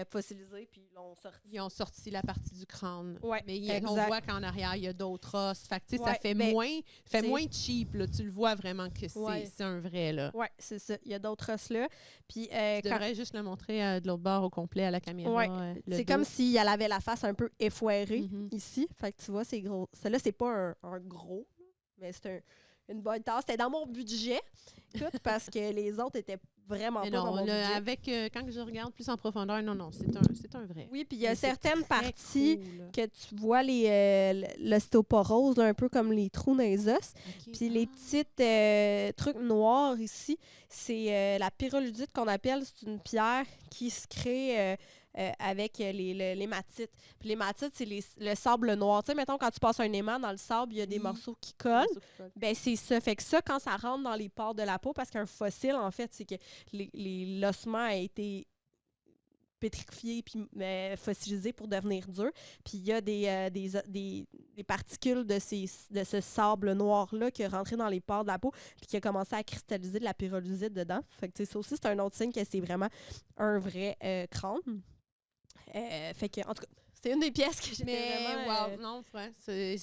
fossilisés, puis ils l'ont sorti. Ils ont sorti la partie du crâne. Ouais, Mais exact. on voit qu'en arrière, il y a d'autres os. Fait que, tu sais, ça Ouais, fait ben, moins cheap, là. Tu le vois vraiment que c'est un vrai, là. Ouais, c'est ça. Il y a d'autres os là. Puis Tu devrais juste le montrer de l'autre bord au complet à la caméra. Ouais. C'est comme si elle avait la face un peu effoirée Mm-hmm. ici. Fait que tu vois, c'est gros. Celui-là, c'est pas un gros, mais c'est une bonne tasse. C'était dans mon budget, tout, parce que les autres étaient vraiment Mais pas non, dans mon budget. avec quand je regarde plus en profondeur, non, c'est un vrai. Oui, puis il y a Mais c'est certaines très parties cool. que tu vois l'ostéoporose, là, un peu comme les trous dans les os. OK. Puis les petites trucs noirs ici, c'est la pyrroludite qu'on appelle. C'est une pierre qui se crée avec l'hématite. Puis l'hématite, c'est le sable noir. Tu sais, mettons, quand tu passes un aimant dans le sable, il y a des morceaux qui collent. Ben c'est ça. Fait que ça, quand ça rentre dans les pores de la peau, parce qu'un fossile, en fait, c'est que l'ossement a été pétrifié puis fossilisé pour devenir dur. Puis il y a des particules de ce sable noir-là qui est rentré dans les pores de la peau puis qui a commencé à cristalliser de la pyrrolysite dedans. Fait que ça aussi, c'est un autre signe que c'est vraiment un vrai crâne. Fait que, en tout cas, c'était une des pièces que j'étais vraiment... wow, non, frère, c'est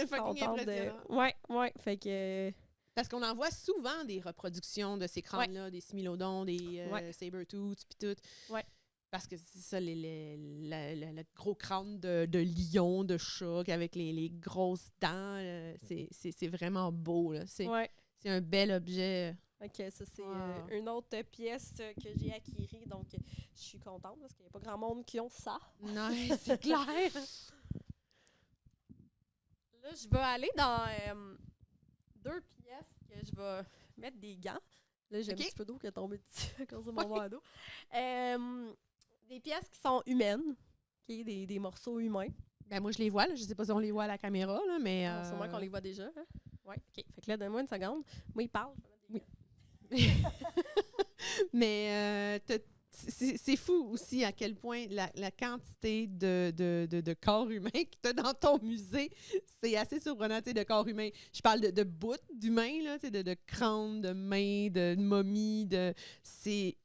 fucking impressionnant. Ouais, fait que... Parce qu'on en voit souvent des reproductions de ces crânes-là, des smilodons, des saber-tooths, puis tout. Ouais. Parce que c'est ça, le gros crâne de lion, de chat, avec les grosses dents, c'est vraiment beau, là. C'est un bel objet. OK, ça, c'est une autre pièce que j'ai acquérie, donc je suis contente parce qu'il n'y a pas grand monde qui ont ça. Non, c'est clair. Là, je vais aller dans 2 pièces que je vais mettre des gants. Là, j'ai un petit peu d'eau qui est tombée dessus à cause de mon verre d'eau. Des pièces qui sont humaines, des morceaux humains. Ben moi, je les vois, là. Je sais pas si on les voit à la caméra, là, mais... Sûrement qu'on les voit déjà. Hein? Oui, OK. Fait que là, donne-moi une seconde. Moi, il parle. Oui. Mais c'est fou aussi à quel point la quantité de corps humains que tu as dans ton musée, c'est assez surprenant, tu sais, de corps humains. Je parle de bouts d'humains, là, tu sais, de crânes, de mains, de momies, c'est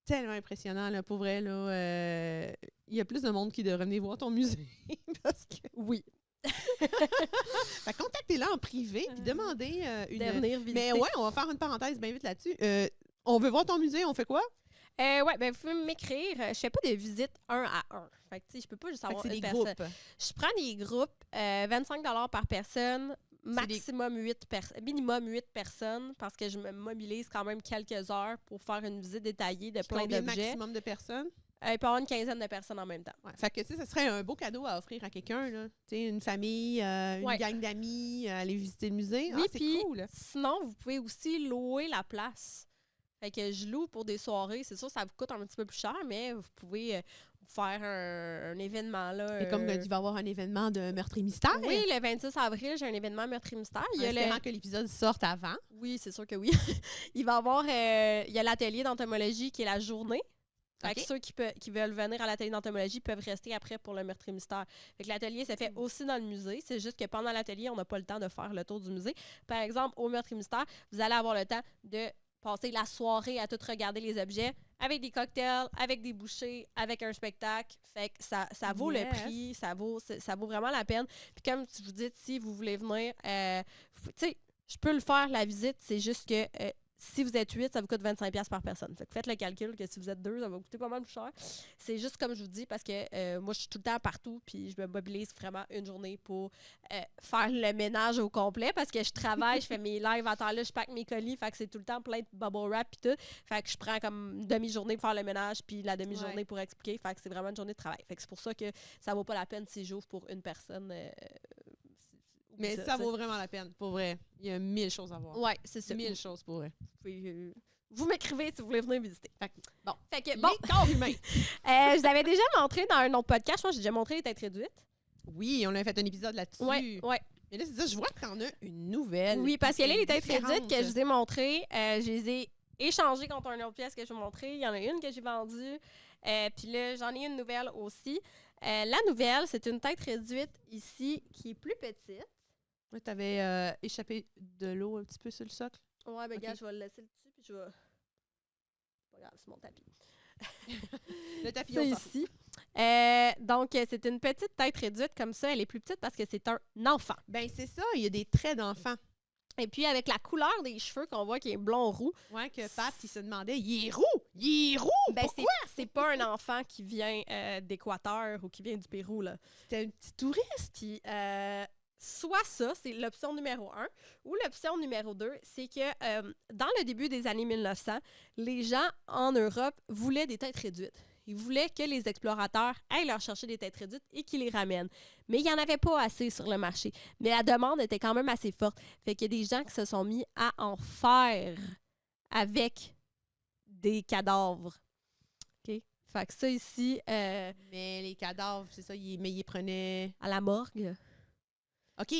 tellement impressionnant, là, pour vrai, là. Il y a plus de monde qui devrait venir voir ton musée, parce que... Oui. Fait, contactez-la en privé, puis demandez une... venir visiter. Mais ouais, on va faire une parenthèse bien vite là-dessus. On veut voir ton musée, on fait quoi? Ouais, ben vous pouvez m'écrire. Je fais pas de visite 1 à 1. Fait que, tu sais, je peux pas juste avoir c'est une des personne. groupes. Je prends des groupes, 25 $ par personne, maximum 8 minimum 8 personnes, parce que je me mobilise quand même quelques heures pour faire une visite détaillée de plein Combien d'objets. maximum de personnes? Il peut y avoir une quinzaine de personnes en même temps. Ouais. Fait que, tu sais, ça serait un beau cadeau à offrir à quelqu'un, là. Tu sais, une famille, une gang d'amis, aller visiter le musée. Oui, c'est puis cool. sinon, vous pouvez aussi louer la place. Fait que je loue pour des soirées. C'est sûr, ça vous coûte un petit peu plus cher, mais vous pouvez faire un événement, là. Et comme tu vas avoir un événement de meurtre et mystère. Oui, le 26 avril, j'ai un événement meurtre et mystère. En espérant que l'épisode sorte avant. Oui, c'est sûr que oui. Il va y avoir... il y a l'atelier d'entomologie qui est la journée. Fait que ceux qui veulent venir à l'atelier d'entomologie peuvent rester après pour le meurtre et mystère. Fait que l'atelier se fait aussi dans le musée. C'est juste que pendant l'atelier, on n'a pas le temps de faire le tour du musée. Par exemple, au meurtre et mystère, vous allez avoir le temps de passer la soirée à tout regarder les objets, avec des cocktails, avec des bouchées, avec un spectacle. Fait que ça vaut le prix, ça vaut vraiment la peine. Puis comme je vous dis, si vous voulez venir, tu sais, je peux le faire, la visite, c'est juste que si vous êtes 8, ça vous coûte 25$ par personne. Fait que faites le calcul que si vous êtes 2, ça va vous coûter pas mal plus cher. C'est juste comme je vous dis, parce que moi, je suis tout le temps partout, puis je me mobilise vraiment une journée pour faire le ménage au complet, parce que je travaille, je fais mes lives à temps là, je pack mes colis, fait que c'est tout le temps plein de bubble wrap et tout. Fait que je prends comme une demi-journée pour faire le ménage, puis la demi-journée pour expliquer. Fait que c'est vraiment une journée de travail. Fait que c'est pour ça que ça vaut pas la peine si j'ouvre pour une personne. Mais ça vaut vraiment la peine, pour vrai. Il y a 1000 choses à voir. Ouais, c'est ça. 1000 choses pour vrai. Vous m'écrivez si vous voulez venir visiter. Fait que, bon. Les corps humains. Je vous avais déjà montré dans un autre podcast. Je pense que j'ai déjà montré les têtes réduites. Oui, on a fait un épisode là-dessus. Oui. Mais là, c'est ça, je vois que t'en as une nouvelle. Oui, parce que là, les têtes réduites que je vous ai montrées, je les ai échangées contre une autre pièce que je vous ai montrée. Il y en a une que j'ai vendue. Puis là, j'en ai une nouvelle aussi. La nouvelle, c'est une tête réduite ici qui est plus petite. Ouais, t'avais échappé de l'eau un petit peu sur le socle. Ouais, ben gars, je vais le laisser dessus, puis je vais... C'est pas grave, c'est mon tapis. Le tapis c'est ici. Donc, c'est une petite tête réduite comme ça. Elle est plus petite parce que c'est un enfant. Ben c'est ça, il y a des traits d'enfant. Et puis, avec la couleur des cheveux qu'on voit qui est blond-roux. Ouais, que Pat, il se demandait, il est roux! Il est roux! Ben, pourquoi? c'est pas un enfant qui vient d'Équateur ou qui vient du Pérou, là. C'était un petit touriste. Puis, soit ça, c'est l'option numéro 1, ou l'option numéro 2, c'est que dans le début des années 1900, les gens en Europe voulaient des têtes réduites. Ils voulaient que les explorateurs aillent leur chercher des têtes réduites et qu'ils les ramènent. Mais il n'y en avait pas assez sur le marché. Mais la demande était quand même assez forte. Fait qu'il y a des gens qui se sont mis à en faire avec des cadavres. OK? Fait que ça ici... Mais les cadavres, c'est ça, mais ils prenaient... À la morgue. OK,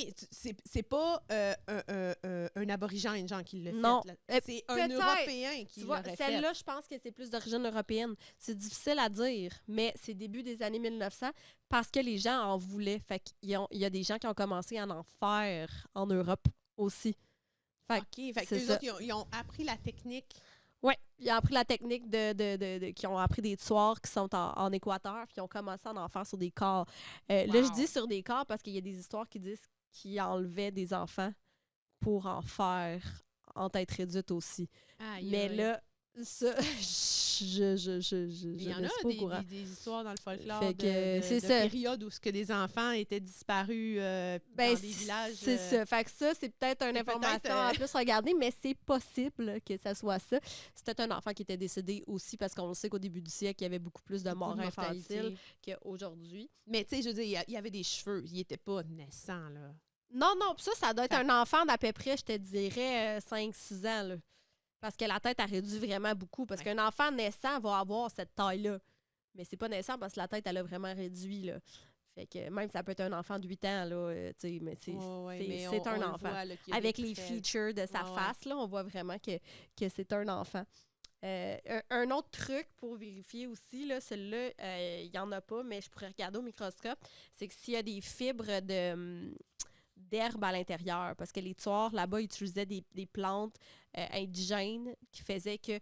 c'est pas un aborigène, genre, qui l'a fait. Non. C'est un Européen qui l'aurait fait. Celle-là, je pense que c'est plus d'origine européenne. C'est difficile à dire, mais c'est début des années 1900 parce que les gens en voulaient. Fait qu'il y a des gens qui ont commencé à en faire en Europe aussi. Fait que les autres, ils ont appris la technique. Oui, ils ont appris la technique qui ont appris des tueurs qui sont en Équateur, puis qui ont commencé à en faire sur des corps. Là, je dis sur des corps parce qu'il y a des histoires qui disent qu'ils enlevaient des enfants pour en faire en tête réduite aussi. Mais là, ça, il y en a des histoires dans le folklore de période où des enfants étaient disparus dans des villages. C'est ça. Fait que ça, c'est peut-être une information à plus regarder, mais c'est possible que ça soit ça. C'était un enfant qui était décédé aussi parce qu'on sait qu'au début du siècle, il y avait beaucoup plus de morts infantiles qu'aujourd'hui. Mais tu sais, je veux dire, il y avait des cheveux. Il n'était pas naissant, là. Non, ça doit être un enfant d'à peu près, je te dirais, 5-6 ans, là. Parce que la tête a réduit vraiment beaucoup. Parce qu'un enfant naissant va avoir cette taille-là. Mais c'est pas naissant parce que la tête, elle a vraiment réduit, là. Fait que même ça peut être un enfant de 8 ans, là, tu sais, mais c'est un enfant. Voit, là, avec les features de sa face, là, on voit vraiment que c'est un enfant. Un autre truc pour vérifier aussi, là, celui-là, il n'y en a pas, mais je pourrais regarder au microscope, c'est que s'il y a des fibres d'herbe à l'intérieur, parce que les tueurs, là-bas, utilisaient des plantes indigènes qui faisaient que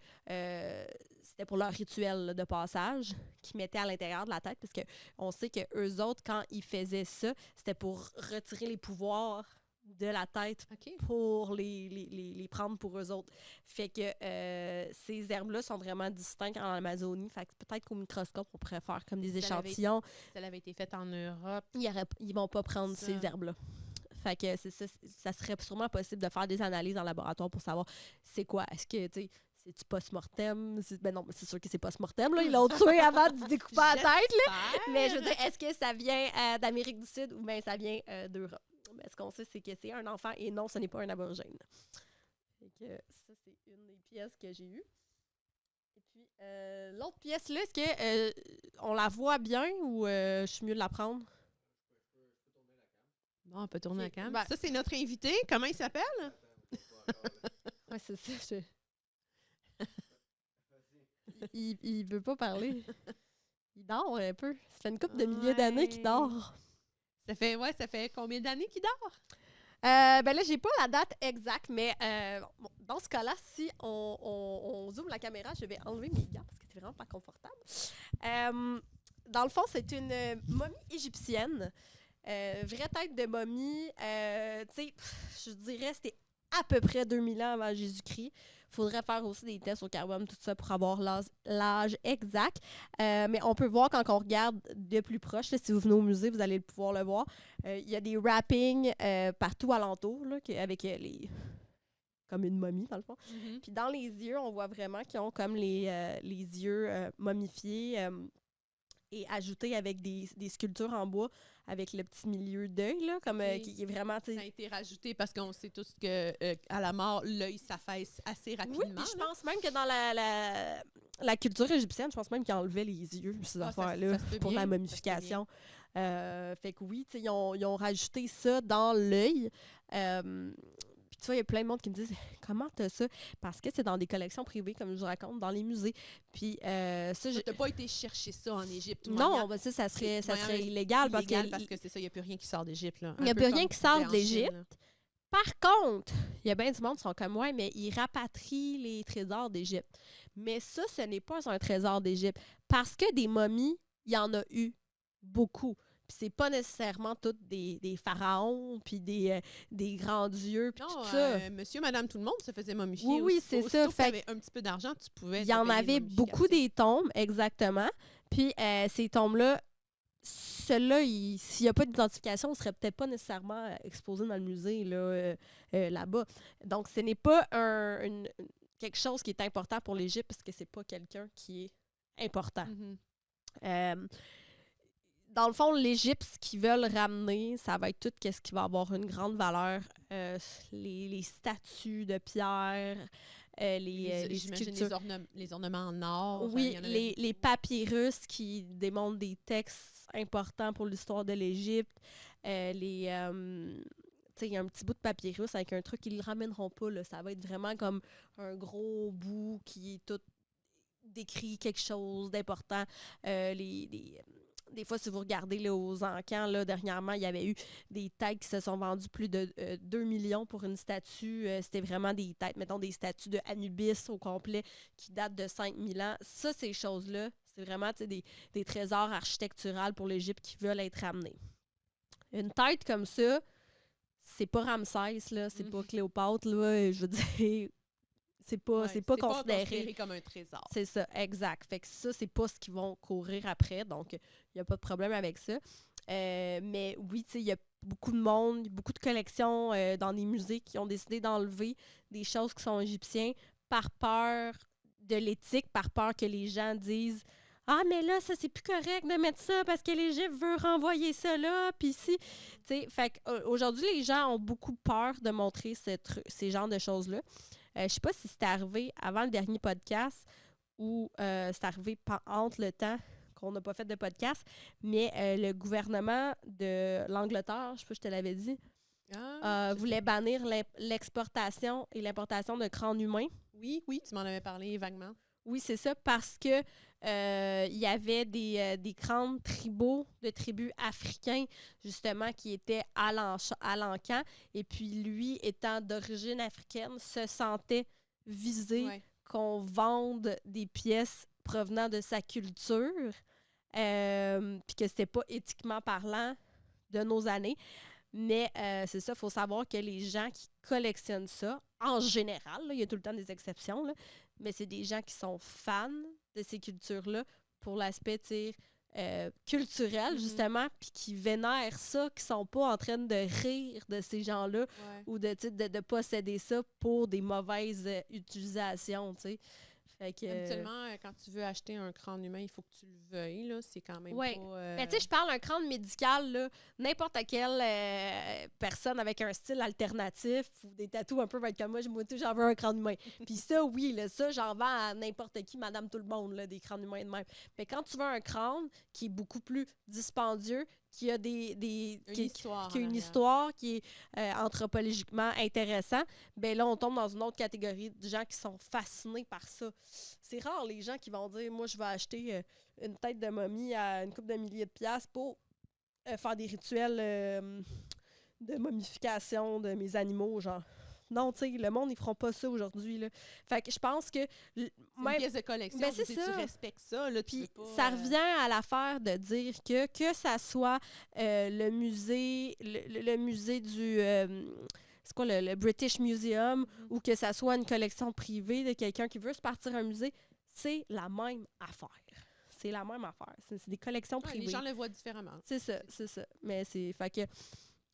c'était pour leur rituel là, de passage qu'ils mettaient à l'intérieur de la tête, parce qu'on sait qu'eux autres, quand ils faisaient ça, c'était pour retirer les pouvoirs de la tête pour les prendre pour eux autres. Fait que ces herbes-là sont vraiment distinctes en Amazonie. Fait que peut-être qu'au microscope, on pourrait faire comme des échantillons. Si ça avait été fait en Europe, ils vont pas prendre ces herbes-là. Fait que ça serait sûrement possible de faire des analyses en laboratoire pour savoir c'est quoi. Est-ce que, tu sais, c'est-tu post-mortem? Ben non, c'est sûr que c'est post-mortem, là. Ils l'ont tué avant de découper la tête, là. Mais je veux dire, est-ce que ça vient d'Amérique du Sud ou bien ça vient d'Europe? Ben, ce qu'on sait, c'est que c'est un enfant et non, ce n'est pas un aborigène. Fait que ça, c'est une des pièces que j'ai eues. Et puis, l'autre pièce-là, est-ce que on la voit bien ou je suis mieux de la prendre? Bon, on peut tourner la cam. Ça, c'est notre invité. Comment il s'appelle? Ouais, c'est ça. Il veut pas parler. Il dort un peu. Ça fait une couple de milliers d'années qu'il dort. Ça fait combien d'années qu'il dort? Ben là, j'ai pas la date exacte, mais dans ce cas-là, si on zoome la caméra, je vais enlever mes gants parce que c'est vraiment pas confortable. Dans le fond, c'est une momie égyptienne. Vraie tête de momie. Tu sais, je dirais c'était à peu près 2000 ans avant Jésus-Christ. Il faudrait faire aussi des tests au carbone, tout ça, pour avoir l'âge exact. Mais on peut voir quand on regarde de plus proche, là, si vous venez au musée, vous allez pouvoir le voir. Il y a des wrappings partout alentour, là, avec comme une momie, dans le fond. Mm-hmm. Puis dans les yeux, on voit vraiment qu'ils ont comme les yeux momifiés et ajoutés avec des sculptures en bois avec le petit milieu d'œil, là, comme qui est vraiment... Ça a été rajouté parce qu'on sait tous que à la mort, l'œil s'affaisse assez rapidement. Oui, puis je pense même que dans la culture égyptienne, je pense même qu'ils enlevaient les yeux, ces affaires-là, pour la momification. Fait que oui, ils ont rajouté ça dans l'œil. Puis tu vois, il y a plein de monde qui me disent « Comment t'as ça? » Parce que c'est dans des collections privées, comme je vous raconte, dans les musées. Puis ça... T'as pas été chercher ça en Égypte? Non, ben ça serait illégal. Parce que c'est ça, il n'y a plus rien qui sort d'Égypte. Il n'y a plus rien qui sort d'Égypte. Par contre, il y a bien du monde qui sont comme moi, mais ils rapatrient les trésors d'Égypte. Mais ça, ce n'est pas un trésor d'Égypte. Parce que des momies, il y en a eu beaucoup. Puis c'est pas nécessairement tous des pharaons, puis des grands dieux, puis tout ça. Monsieur, madame, tout le monde se faisait momifier. Oui, c'est ça. Si tu avais un petit peu d'argent, tu pouvais... Il y en avait beaucoup des tombes, exactement. Puis ces tombes-là, ceux-là, s'il n'y a pas d'identification, ne seraient peut-être pas nécessairement exposés dans le musée là-bas. Donc, ce n'est pas quelque chose qui est important pour l'Égypte parce que c'est pas quelqu'un qui est important. Mm-hmm. Dans le fond, l'Égypte, ce qu'ils veulent ramener, ça va être tout ce qui va avoir une grande valeur. Les statues de pierre, les sculptures. Les ornements en or. Oui, les papyrus qui démontrent des textes importants pour l'histoire de l'Égypte. Il y a un petit bout de papyrus avec un truc qu'ils ne le ramèneront pas. Là. Ça va être vraiment comme un gros bout qui est tout décrit quelque chose d'important. Des fois, si vous regardez là, aux encans, là, dernièrement, il y avait eu des têtes qui se sont vendues plus de 2 millions pour une statue. C'était vraiment des têtes, mettons des statues de Anubis au complet qui datent de 5000 ans. Ça, ces choses-là, c'est vraiment des trésors architecturaux pour l'Égypte qui veulent être ramenés. Une tête comme ça, c'est pas Ramsès, là, c'est pas Cléopâtre, là, je veux dire... C'est pas considéré comme un trésor. C'est ça, exact. Fait que ça, c'est pas ce qu'ils vont courir après, donc il n'y a pas de problème avec ça. Mais oui, tu sais, il y a beaucoup de monde, beaucoup de collections dans des musées qui ont décidé d'enlever des choses qui sont égyptiennes par peur de l'éthique, par peur que les gens disent « Ah, mais là, ça, c'est plus correct de mettre ça parce que l'Égypte veut renvoyer ça là, puis si... » Tu sais, fait qu'aujourd'hui, les gens ont beaucoup peur de montrer ces genres de choses-là. Je sais pas si c'était arrivé avant le dernier podcast ou c'est arrivé entre le temps qu'on n'a pas fait de podcast, mais le gouvernement de l'Angleterre, je sais pas si je te l'avais dit, voulait bannir l'exportation et l'importation de crânes humains. Oui, tu m'en avais parlé vaguement. Oui, c'est ça, parce que il y avait des crânes tribaux de tribus africains, justement, qui étaient à l'encan. Et puis, lui, étant d'origine africaine, se sentait visé qu'on vende des pièces provenant de sa culture, puis que c'était pas éthiquement parlant de nos années. Mais c'est ça, il faut savoir que les gens qui collectionnent ça, en général, il y a tout le temps des exceptions, là, mais c'est des gens qui sont fans de ces cultures-là pour l'aspect culturel, justement, puis qui vénèrent ça, qui sont pas en train de rire de ces gens-là ou de posséder ça pour des mauvaises utilisations, tu sais. Habituellement, quand tu veux acheter un crâne humain, il faut que tu le veuilles, là. C'est quand même pas... Mais tu sais, je parle d'un crâne médical, là. N'importe quelle personne avec un style alternatif ou des tatous un peu va être comme moi, j'en veux un crâne humain. Puis ça, oui, là, ça, j'en vends à n'importe qui, madame tout le monde, là, des crânes humains de même. Mais quand tu veux un crâne qui est beaucoup plus dispendieux, qui a une histoire qui est anthropologiquement intéressant, ben là, on tombe dans une autre catégorie de gens qui sont fascinés par ça. C'est rare, les gens qui vont dire « Moi, je vais acheter une tête de momie à une couple de milliers de piastres pour faire des rituels de momification de mes animaux, genre. » Non, tu sais, le monde, ils feront pas ça aujourd'hui, là. Fait que je pense que... C'est une pièce de collection, Ben, c'est tu ça. respectes ça. Là, Puis tu peux pas, ça revient à l'affaire de dire que ça soit le musée du... c'est quoi, le British Museum, ou que ça soit une collection privée de quelqu'un qui veut se partir un musée, c'est la même affaire. C'est la même affaire. C'est des collections privées. Les gens le voient différemment. C'est ça, c'est ça. Mais c'est... Fait que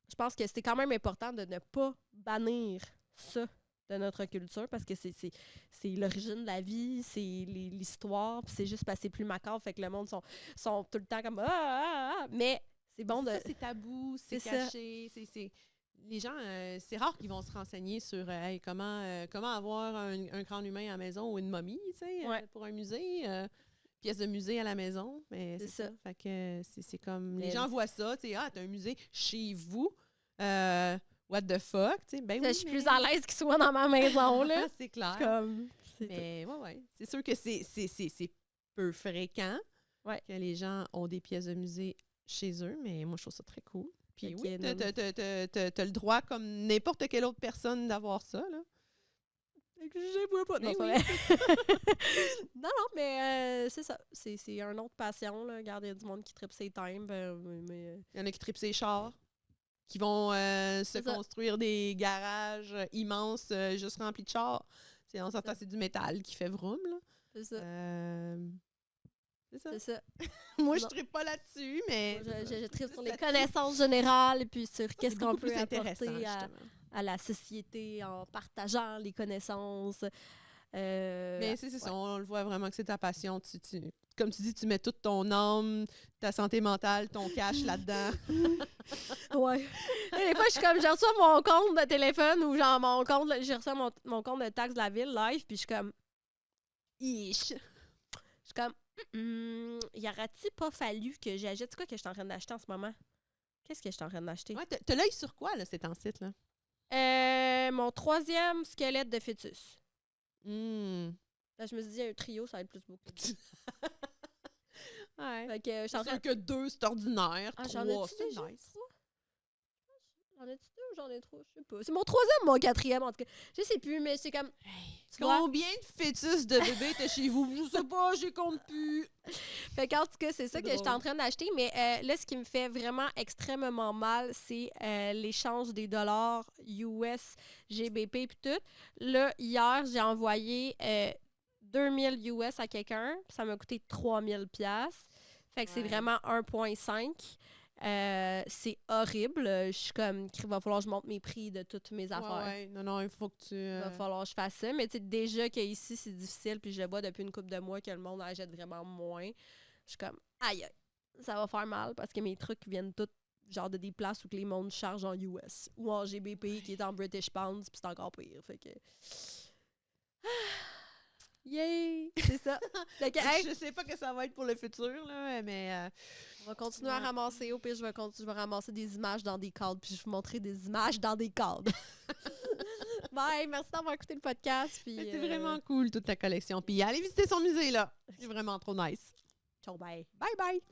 je pense que c'est quand même important de ne pas bannir ça de notre culture, parce que c'est l'origine de la vie, c'est l'histoire, puis c'est juste parce que c'est plus macabre, fait que le monde sont tout le temps comme mais c'est bon de... Ça, c'est tabou, c'est caché, les gens, c'est rare qu'ils vont se renseigner sur hey, comment avoir un crâne humain à la maison ou une momie, tu sais, pour un musée, pièce de musée à la maison, mais c'est ça. Fait que c'est comme, les gens voient ça, tu sais, t'as un musée chez vous, what the fuck, tu sais, ben oui, je suis plus à l'aise qu'il soit dans ma maison, là. C'est clair. Mais ouais, c'est sûr que c'est peu fréquent que les gens ont des pièces de musée chez eux, mais moi, je trouve ça très cool. Puis oui, t'as le droit, comme n'importe quelle autre personne, d'avoir ça, là. Je vois pas. Non, non, mais c'est ça. C'est une autre passion, là. Regarde, il y a du monde qui tripe ses times. Il y en a qui trippent ses chars, qui vont se construire des garages immenses juste remplis de chars. On s'entend, c'est du métal qui fait vroom, là. C'est ça. C'est ça. Moi, je trippe pas là-dessus, mais... Je trippe sur les connaissances générales et puis sur qu'est-ce qu'on peut apporter à la société en partageant les connaissances. Mais c'est ça, on le voit vraiment que c'est ta passion. Comme tu dis, tu mets toute ton âme, ta santé mentale, ton cash là-dedans. Ouais. Et des fois, je suis comme, je reçois mon compte de téléphone ou genre j'ai reçu mon compte de taxe de la ville live, puis je suis comme, ish. Je suis comme, y aurait-il pas fallu que j'achète? C'est quoi que je suis en train d'acheter en ce moment? Qu'est-ce que je suis en train d'acheter? Ouais, t'as l'œil sur quoi, là, c'est en site, là? Mon 3e squelette de fœtus. Là, je me suis dit, un trio, ça va être plus beau. Ouais. Fait que, c'est sûr que 2, c'est ordinaire. 3, c'est nice. J'en ai-tu 2 ou j'en ai 3? Je sais pas. C'est mon 3e ou mon 4e, en tout cas. Je sais plus, mais c'est comme... Combien de fœtus de bébés t'as chez vous? Je sais pas, j'y compte plus. Fait qu'en tout cas, c'est ça que j'étais en train d'acheter. Mais là, ce qui me fait vraiment extrêmement mal, c'est l'échange des dollars US, GBP puis tout. Là, hier, j'ai envoyé 2000 US à quelqu'un. Ça m'a coûté 3000 pièces. Fait que c'est vraiment 1,5. C'est horrible. Je suis comme, il va falloir que je monte mes prix de toutes mes affaires. Ouais. Non, il faut que tu... Il va falloir que je fasse ça. Mais tu sais, déjà qu'ici, c'est difficile, puis je le vois depuis une couple de mois que le monde achète vraiment moins. Je suis comme, aïe, ça va faire mal parce que mes trucs viennent tous genre de des places où que les mondes chargent en US ou en GBP qui est en British Pounds, puis c'est encore pire. Fait que... Yay! C'est ça. Fait que, je sais pas que ça va être pour le futur, là, mais... on va continuer à ramasser. Au pire, je vais ramasser des images dans des cadres, puis je vais vous montrer des images dans des cadres. Bye! Merci d'avoir écouté le podcast. Puis, c'est vraiment cool, toute ta collection. Puis allez visiter son musée, là. C'est vraiment trop nice. Ciao, bye! Bye!